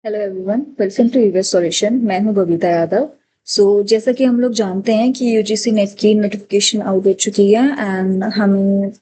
Hello everyone, welcome to US solution. मैं हूं बबीता यादव। जैसा कि हम लोग जानते हैं कि यूजीसी नेट की नोटिफिकेशन आउट हो चुकी है एंड हमें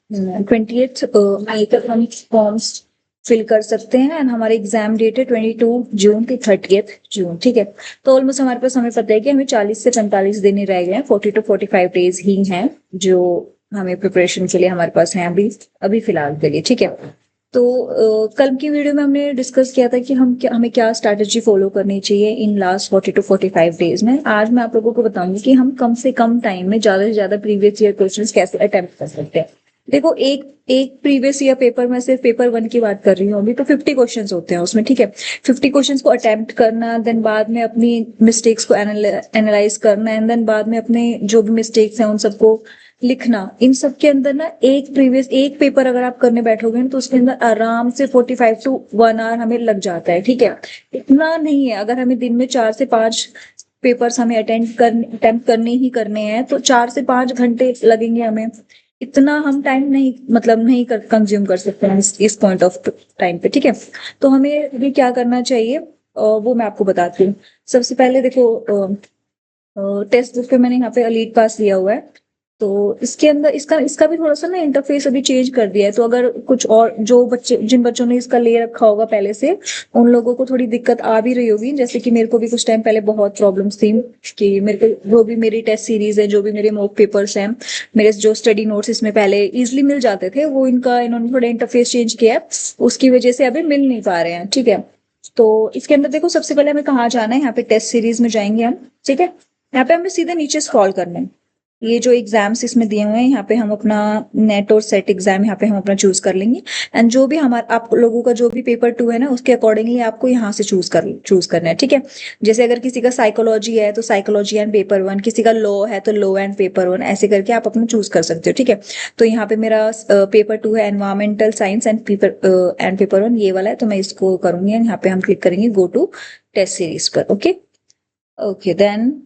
20th मई तक हम फॉर्म्स फिल कर सकते हैं एंड हमारी एग्जाम डेट है 22 जून की 30th जून। ठीक है। तो ऑलमोस्ट हमारे पास हमें पता है कि हमें 40 से 45 दिन ही रह गए हैं, 40 to 45 डेज ही हैं जो हमें प्रिपरेशन के लिए हमारे पास हैं अभी अभी फिलहाल के लिए। ठीक है। कल की वीडियो में हमने डिस्कस किया था कि हमें क्या स्ट्रैटेजी फॉलो करनी चाहिए इन लास्ट 40 to 45 डेज में। आज मैं आप लोगों को बताऊंगी कि हम कम से कम टाइम में ज्यादा से ज्यादा प्रीवियस ईयर क्वेश्चंस कैसे अटेम्प्ट कर सकते हैं। देखो, एक एक प्रीवियस ईयर पेपर में सिर्फ पेपर 1 की बात कर रही हूँ अभी, तो 50 क्वेश्चंस होते हैं उसमें। ठीक है। 50 क्वेश्चंस को अटेम्प्ट करना, देन बाद में अपनी मिस्टेक्स को एनालाइज करना, एंड देन बाद में अपने जो भी मिस्टेक्स हैं उन सबको लिखना। इन सब के अंदर ना एक पेपर अगर आप करने बैठोगे ना तो उसके अंदर आराम से 45 to 1 आवर हमें लग जाता है। ठीक है। इतना नहीं है, अगर हमें दिन में 4 से 5 पेपर्स हमें अटेम्प्ट करने ही करने हैं तो 4 से 5 घंटे लगेंगे हमें। इतना हम टाइम नहीं, मतलब नहीं कर कंज्यूम कर सकते हैं इस पॉइंट ऑफ टाइम पे। ठीक है। तो हमें अभी क्या करना चाहिए, वो मैं आपको बताती हूँ। सबसे पहले देखो, टेक्स्ट बुक पे मैंने यहाँ पे लीड पास लिया हुआ है। तो इसके अंदर इसका इसका भी थोड़ा सा ना इंटरफेस अभी चेंज कर दिया है, तो अगर कुछ और जो बच्चे जिन बच्चों ने इसका ले रखा होगा पहले से, उन लोगों को थोड़ी दिक्कत आ भी रही होगी। जैसे कि मेरे को भी कुछ टाइम पहले बहुत प्रॉब्लम्स थी कि मेरे को जो भी मेरी टेस्ट सीरीज है, जो भी मेरे मॉक पेपर्स हैं, मेरे जो स्टडी नोट्स इसमें पहले इजिली मिल जाते थे, वो इन्होंने थोड़ा इंटरफेस चेंज किया है, उसकी वजह से अभी मिल नहीं पा रहे हैं। ठीक है। तो इसके अंदर देखो, सबसे पहले हमें कहाँ जाना है, यहाँ पे टेस्ट सीरीज में जाएंगे हम। ठीक है। यहाँ पे हमें सीधे नीचे स्क्रॉल करना है। ये जो एग्जाम्स इसमें दिए हुए हैं, यहाँ पे हम अपना नेट और सेट एग्जाम यहाँ पे हम अपना चूज कर लेंगे। एंड जो भी हमारा आप लोगों का जो भी पेपर 2 है ना, उसके अकॉर्डिंगली आपको यहाँ से चूज करना है। ठीक है। जैसे अगर किसी का साइकोलॉजी है तो साइकोलॉजी एंड पेपर 1, किसी का लॉ है तो लॉ एंड पेपर 1, ऐसे करके आप अपना चूज कर सकते हो। ठीक है। तो यहाँ पे मेरा पेपर 2 है एनवायरमेंटल साइंस एंड पेपर 1, ये वाला है, तो मैं इसको करूंगी। यहाँ पे हम क्लिक करेंगे गो टू टेस्ट सीरीज पर। ओके। ओके देन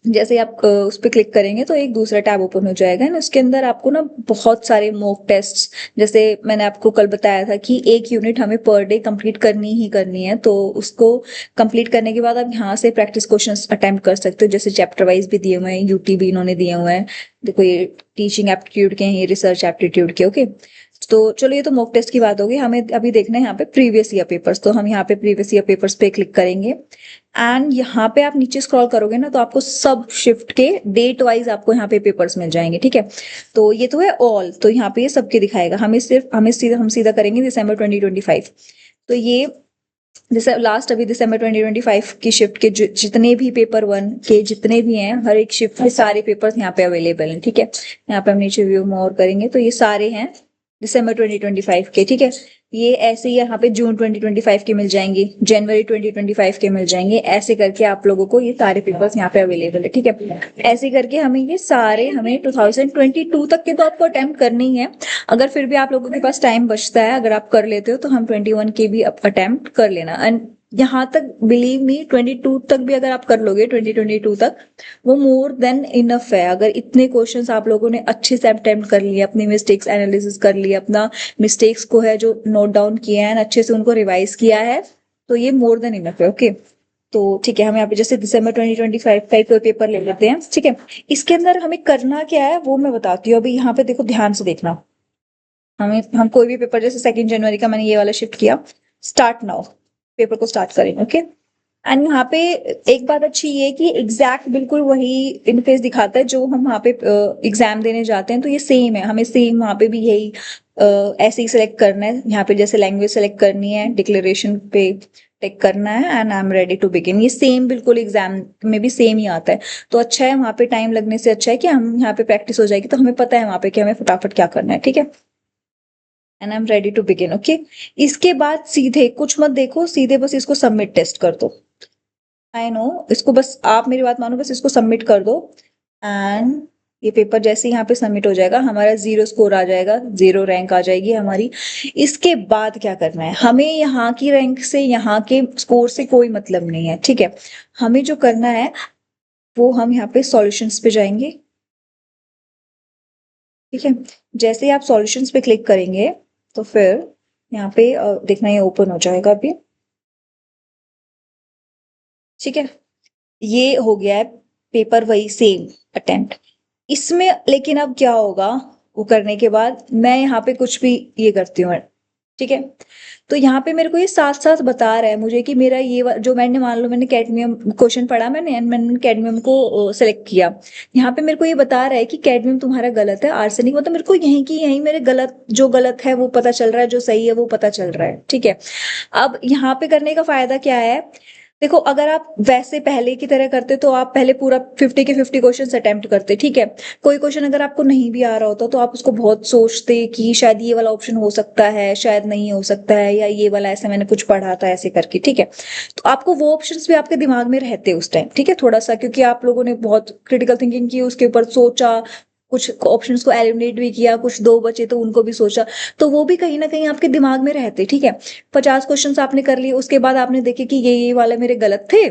जैसे ही आप उस पर क्लिक करेंगे तो एक दूसरा टैब ओपन हो जाएगा ना, उसके अंदर आपको ना बहुत सारे मॉक टेस्ट, जैसे मैंने आपको कल बताया था कि एक यूनिट हमें पर डे कंप्लीट करनी ही करनी है, तो उसको कंप्लीट करने के बाद आप यहाँ से प्रैक्टिस क्वेश्चंस अटेम्प्ट कर सकते हो। जैसे चैप्टर वाइज भी दिए हुए हैं, यूटी भी इन्होंने दिए हुए हैं। देखो, ये टीचिंग एप्टीट्यूड के हैं, ये रिसर्च एप्टीट्यूड के। ओके। तो चलो, ये तो मॉक टेस्ट की बात होगी। हमें अभी देखना है यहाँ पे प्रीवियस ईयर पेपर्स, तो हम यहाँ पे प्रीवियस ईयर पेपर्स पे क्लिक करेंगे। एंड यहाँ पे आप नीचे स्क्रॉल करोगे ना तो आपको सब शिफ्ट के डेट वाइज आपको यहाँ पे पेपर्स मिल जाएंगे। ठीक है। तो ये तो है ऑल, तो यहाँ पे ये सबके दिखाएगा। हम सीधा करेंगे दिसंबर 2025। तो ये जैसे लास्ट अभी दिसंबर 2025 की शिफ्ट के जितने भी पेपर 1 के जितने भी हैं, हर एक शिफ्ट के सारे पेपर्स यहाँ पे अवेलेबल हैं। ठीक है। यहाँ पे हम नीचे व्यू मोर करेंगे तो ये सारे हैं दिसंबर 2025 के। ठीक है। ये ऐसे ही यहाँ पे जून 2025 के मिल जाएंगे, जनवरी 2025 के मिल जाएंगे, ऐसे करके आप लोगों को ये सारे पेपर्स यहाँ पे अवेलेबल है। ठीक है। ऐसे करके हमें 2022 तक के तो आपको अटेम्प्ट करनी ही है। अगर फिर भी आप लोगों के पास टाइम बचता है, अगर आप कर लेते हो, तो हम 21 के भी अटेम्प्ट कर लेना। एंड यहाँ तक बिलीव मी, 22 तक भी अगर आप कर लोगे, 2022 तक, वो मोर देन इनफ है। अगर इतने क्वेश्चंस आप लोगों ने अच्छे से अटेम्प्ट कर लिए, अपनी मिस्टेक्स एनालिसिस कर लिए, अपना मिस्टेक्स को है जो नोट डाउन किया है, अच्छे से उनको रिवाइज किया है, तो ये मोर देन इनफ है। ओके। तो ठीक है, हम यहाँ पे जैसे दिसंबर 2025 का एक पेपर ले लेते हैं। ठीक है। इसके अंदर हमें करना क्या है वो मैं बताती हूँ। अभी यहाँ पे देखो, ध्यान से देखना। हम कोई भी पेपर, जैसे 2 जनवरी का मैंने ये वाला शिफ्ट किया, स्टार्ट नाउ, पेपर को स्टार्ट करेंगे। ओके। एंड यहाँ पे एक बात अच्छी ये है कि एग्जैक्ट बिल्कुल वही इंटरफेस दिखाता है जो हम वहाँ पे एग्जाम देने जाते हैं, तो ये सेम है, हमें सेम वहाँ पे भी यही ऐसे ही सिलेक्ट करना है। यहाँ पे जैसे लैंग्वेज सेलेक्ट करनी है, डिक्लेरेशन पे टिक करना है, and I am ready to begin. ये सेम बिल्कुल एग्जाम में भी सेम ही आता है। तो अच्छा है, वहाँ पे टाइम लगने से अच्छा है कि हम यहाँ पे प्रैक्टिस हो जाएगी, तो हमें पता है वहाँ पे कि हमें फटाफट क्या करना है। ठीक है। And I am ready to begin. Okay. इसके बाद सीधे कुछ मत देखो, सीधे बस इसको सबमिट टेस्ट कर दो। आई नो, इसको बस आप मेरी बात मानो, बस इसको सबमिट कर दो। एंड ये पेपर जैसे ही यहाँ पे सबमिट हो जाएगा, हमारा 0 स्कोर आ जाएगा, 0 रैंक आ जाएगी हमारी। इसके बाद क्या करना है, हमें यहाँ की रैंक से, यहाँ के स्कोर से कोई मतलब नहीं है। ठीक है। हमें जो करना है वो, हम यहाँ पे सॉल्यूशंस पे जाएंगे। ठीक है। जैसे ही आप सॉल्यूशंस पे क्लिक करेंगे तो फिर यहाँ पे देखना, ये ओपन हो जाएगा अभी। ठीक है, ये हो गया है पेपर वही सेम अटेम्प्ट। इसमें लेकिन अब क्या होगा, वो करने के बाद मैं यहाँ पे कुछ भी ये करती हूँ, ठीक है। तो यहाँ पे मेरे को ये साथ साथ बता रहा है मुझे कि मेरा जो मैंने मान लो मैंने कैडमियम क्वेश्चन पढ़ा मैंने and मैंने कैडमियम को सेलेक्ट किया। यहाँ पे मेरे को ये बता रहा है कि कैडमियम तुम्हारा गलत है, आर्सेनिक मतलब मेरे को यहीं की यहीं मेरे गलत जो गलत है वो पता चल रहा है, जो सही है वो पता चल रहा है, ठीक है। अब यहाँ पे करने का फायदा क्या है, देखो अगर आप वैसे पहले की तरह करते तो आप पहले पूरा 50 के 50 क्वेश्चन अटेम्प्ट करते, ठीक है। कोई क्वेश्चन अगर आपको नहीं भी आ रहा होता तो आप उसको बहुत सोचते कि शायद ये वाला ऑप्शन हो सकता है, शायद नहीं हो सकता है, या ये वाला ऐसे मैंने कुछ पढ़ा था ऐसे करके, ठीक है। तो आपको वो ऑप्शंस भी आपके दिमाग में रहते उस टाइम, ठीक है, थोड़ा सा, क्योंकि आप लोगों ने बहुत क्रिटिकल थिंकिंग की, उसके ऊपर सोचा, कुछ ऑप्शंस को एलिमिनेट भी किया, कुछ दो बचे तो उनको भी सोचा, तो वो भी कहीं ना कहीं आपके दिमाग में रहते, ठीक है। 50 क्वेश्चंस आपने कर लिए, उसके बाद आपने देखे कि ये वाले मेरे गलत थे,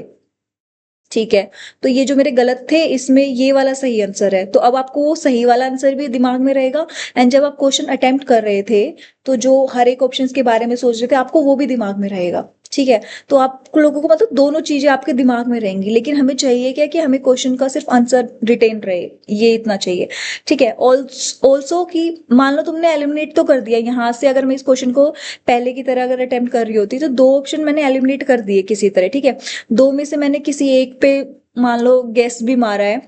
ठीक है। तो ये जो मेरे गलत थे इसमें ये वाला सही आंसर है, तो अब आपको वो सही वाला आंसर भी दिमाग में रहेगा। एंड जब आप क्वेश्चन अटेम्प्ट कर रहे थे तो जो हर एक ऑप्शंस के बारे में सोच रहे थे आपको वो भी दिमाग में रहेगा, ठीक है। तो आप लोगों को मतलब दोनों चीजें आपके दिमाग में रहेंगी, लेकिन हमें चाहिए क्या कि हमें क्वेश्चन का सिर्फ आंसर रिटेन रहे, ये इतना चाहिए, ठीक है। ऑल्सो कि मान लो तुमने एलिमिनेट तो कर दिया यहाँ से, अगर मैं इस क्वेश्चन को पहले की तरह अगर अटेम्प्ट कर रही होती तो दो ऑप्शन मैंने एलिमिनेट कर दिए किसी तरह, ठीक है। दो में से मैंने किसी एक पे मान लो गेस भी मारा है,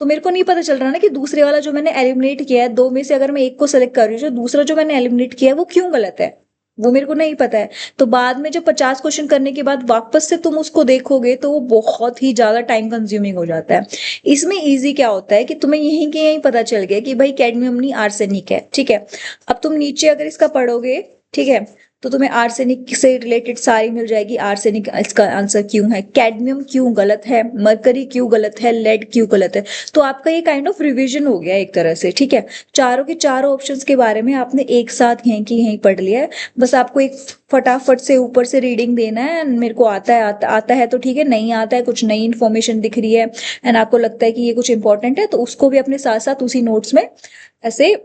तो मेरे को नहीं पता चल रहा ना कि दूसरे वाला जो मैंने एलिमिनेट किया है, दो में से अगर मैं एक को सेलेक्ट कर रही हूँ, जो दूसरा जो मैंने एलिमिनेट किया है वो क्यों गलत है, वो मेरे को नहीं पता है। तो बाद में जब 50 क्वेश्चन करने के बाद वापस से तुम उसको देखोगे तो वो बहुत ही ज्यादा टाइम कंज्यूमिंग हो जाता है। इसमें इजी क्या होता है कि तुम्हें यहीं के यहीं पता चल गया कि भाई कैडमियम नहीं आर्सेनिक है, ठीक है। अब तुम नीचे अगर इसका पढ़ोगे, ठीक है, तो तुम्हें आर्सेनिक से रिलेटेड सारी मिल जाएगी, आर्सेनिक इसका आंसर क्यों है, कैडमियम क्यों गलत है, मरकरी क्यों गलत है, लेड क्यों गलत है। तो आपका ये काइंड ऑफ रिवीजन हो गया एक तरह से, ठीक है। चारों के चारों ऑप्शंस के बारे में आपने एक साथ यहीं की यहीं पढ़ लिया है, बस आपको एक फटाफट से ऊपर से रीडिंग देना है। मेरे को आता है तो ठीक है, नहीं आता है कुछ नई इन्फॉर्मेशन दिख रही है एंड आपको लगता है कि ये कुछ इंपॉर्टेंट है, तो उसको भी अपने साथ साथ उसी नोट्स में ऐसे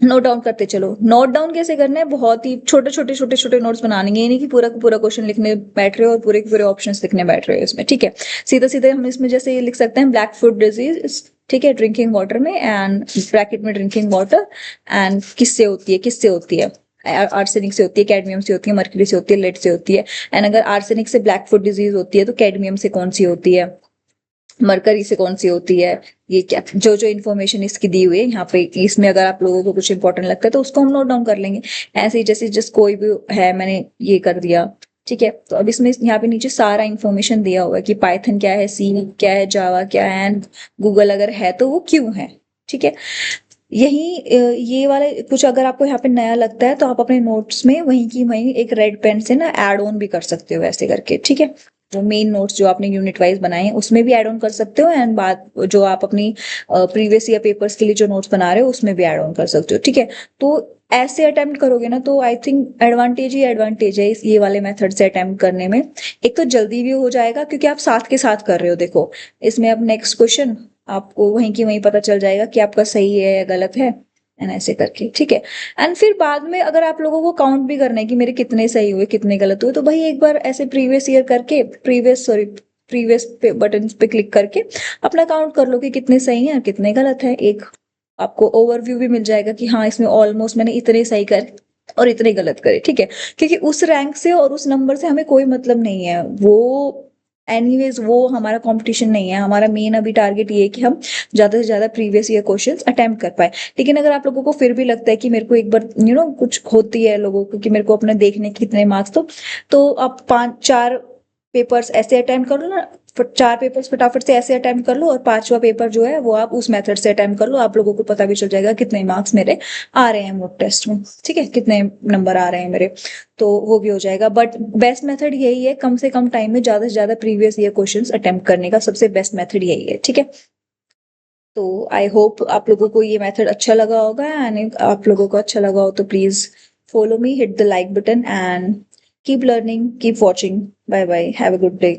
नोट डाउन करते चलो। नोट डाउन कैसे करना है, बहुत ही छोटे छोटे छोटे छोटे नोट्स बनाने, ये नहीं कि पूरा का पूरा क्वेश्चन लिखने बैठ रहे हो और पूरे के पूरे ऑप्शंस लिखने बैठ रहे हो इसमें, ठीक है। सीधा सीधे हम इसमें जैसे ये लिख सकते हैं ब्लैक फुट डिजीज, ठीक है, ड्रिंकिंग वाटर में, एंड ब्रैकेट में ड्रिंकिंग वाटर, एंड किससे होती है, आर्सेनिक से होती है, कैडमियम से होती है, मर्क्यूरी से होती है, लेड से होती है। एंड अगर आर्सेनिक से ब्लैक फुट डिजीज होती है तो कैडमियम से कौन सी होती है, मरकरी से कौन सी होती है, ये क्या जो जो इन्फॉर्मेशन इसकी दी हुई है यहाँ पे, इसमें अगर आप लोगों को कुछ इंपॉर्टेंट लगता है तो उसको हम नोट डाउन कर लेंगे। ऐसे ही जैसे जिस कोई भी है मैंने ये कर दिया, ठीक है। तो अब इसमें यहाँ पे नीचे सारा इन्फॉर्मेशन दिया हुआ है कि पाइथन क्या है, सी क्या है, जावा क्या है, एंड गूगल अगर है तो वो क्यों है, ठीक है। यही ये वाले कुछ अगर आपको यहाँ पे नया लगता है तो आप अपने नोट्स में वहीं की वहीं एक रेड पेन से ना ऐड ऑन भी कर सकते हो ऐसे करके, ठीक है। वो मेन नोट्स जो आपने यूनिट वाइज बनाए हैं उसमें भी ऐड ऑन कर सकते हो, एंड बाद जो आप अपनी प्रीवियस ईयर पेपर्स के लिए जो नोट्स बना रहे हो उसमें भी ऐड ऑन कर सकते हो, ठीक है। तो ऐसे अटेम्प्ट करोगे ना तो I think advantage he advantage है इस ये वाले मेथड से अटेम्प्ट करने में। एक तो जल्दी भी हो जाएगा क्योंकि आप साथ के साथ कर रहे हो, देखो इसमें अब नेक्स्ट क्वेश्चन आपको वहीं की वहीं पता चल जाएगा कि आपका सही है या गलत है, एंड ऐसे करके, ठीक है। एंड फिर बाद में अगर आप लोगों को काउंट भी करना है कि मेरे कितने सही हुए कितने गलत हुए, तो भाई एक बार ऐसे प्रीवियस पे बटन पे क्लिक करके अपना काउंट कर लो कि कितने सही हैं और कितने गलत है। एक आपको ओवरव्यू भी मिल जाएगा कि हाँ इसमें ऑलमोस्ट मैंने इतने सही करे और इतने गलत करे, ठीक है। क्योंकि उस रैंक से और उस नंबर से हमें कोई मतलब नहीं है, वो एनीवेज वो हमारा कंपटीशन नहीं है। हमारा मेन अभी टारगेट ये है कि हम ज्यादा से ज्यादा प्रीवियस ईयर क्वेश्चंस अटेम्प्ट कर पाए। लेकिन अगर आप लोगों को फिर भी लगता है कि मेरे को एक बार कुछ होती है लोगों को कि मेरे को अपने देखने के कितने मार्क्स, तो आप 5-4 पेपर्स ऐसे अटेम्प्ट कर लो ना, 4 पेपर्स फटाफट से ऐसे अटेम्प्ट कर लो और 5वां पेपर जो है वो आप उस मेथड से अटेम्प्ट कर लो, आप लोगों को पता भी चल जाएगा कितने मार्क्स मेरे आ रहे हैं मॉक टेस्ट में, ठीक है, कितने नंबर आ रहे हैं मेरे, तो वो भी हो जाएगा। बट बेस्ट मेथड यही है, कम से कम टाइम में ज्यादा से ज्यादा प्रीवियस ईयर क्वेश्चंस अटेम्प्ट करने का सबसे बेस्ट मेथड यही है, ठीक है। तो आई होप आप लोगों को ये मेथड अच्छा लगा होगा, एंड आप लोगों को अच्छा लगा हो तो please follow me, hit the like button, and keep learning, keep watching. Bye bye, have a good day.